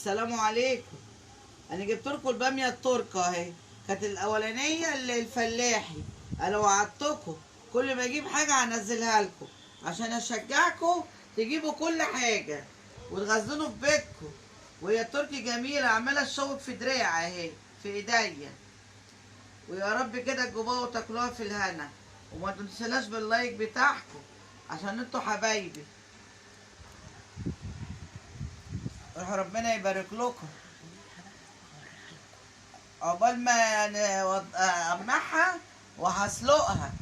السلام عليكم. انا جبت لكم الباميه التركه اهي. كانت الاولانيه اللي الفلاحي. انا وعدتكم كل ما اجيب حاجه هنزلها لكم عشان اشجعكم تجيبوا كل حاجه وتغزلوا في بيتكم. وهي التركي جميله، عماله تشوك في دراع اهي في ايديا. ويا رب كده تجيبوها وتاكلوها في الهنا، وما تنسوناش باللايك بتاعكم عشان انتوا حبايبي. روح ربنا يبارك لكم. عقبال ما اقمعها وهسلقها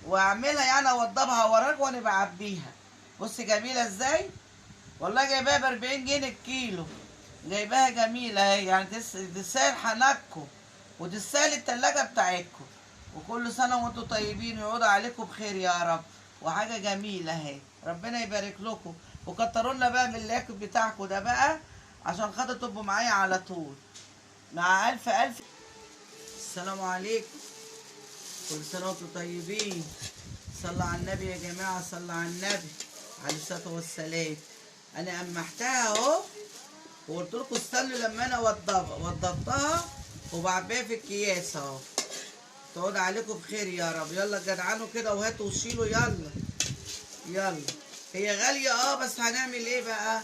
واعملها، يعني اوضبها وراك وانا بعبيها. بصي جميله ازاي، والله جايباها ب40 جنيه الكيلو. جايباها جميله اهي، يعني تستاهل حنككم وتستاهل التلاجة بتاعتكم. وكل سنه وانتم طيبين ويعود عليكم بخير يا رب. وحاجه جميله اهي، ربنا يبارك لكم. وكتروا لنا بقى من الاكل بتاعكم ده بقى عشان خاطر تبقوا معايا على طول. مع الف الف السلام عليكم. كل سنة وانتم طيبين. صلى على النبي يا جماعة، صلى على النبي عليه الصلاة والسلام. أنا قمحتها أهو وقلت لكم استنوا لما أنا وضبتها وبعبيها في الأكياس أهو. تعود عليكم بخير يا رب. يلا جدعانوا كده وهاتوا وشيلوا. يلا يلا. هي غالية بس هنعمل إيه بقى؟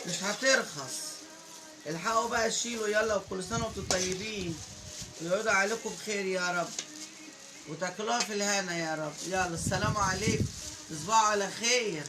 مش هترخص. الحقوا بقى شيلوا يلا. وكل سنة وانتم طيبين ويعود عليكم بخير يا رب وتاكلوها في الهنا يا رب. يلا السلام عليكم، تصبحوا على خير.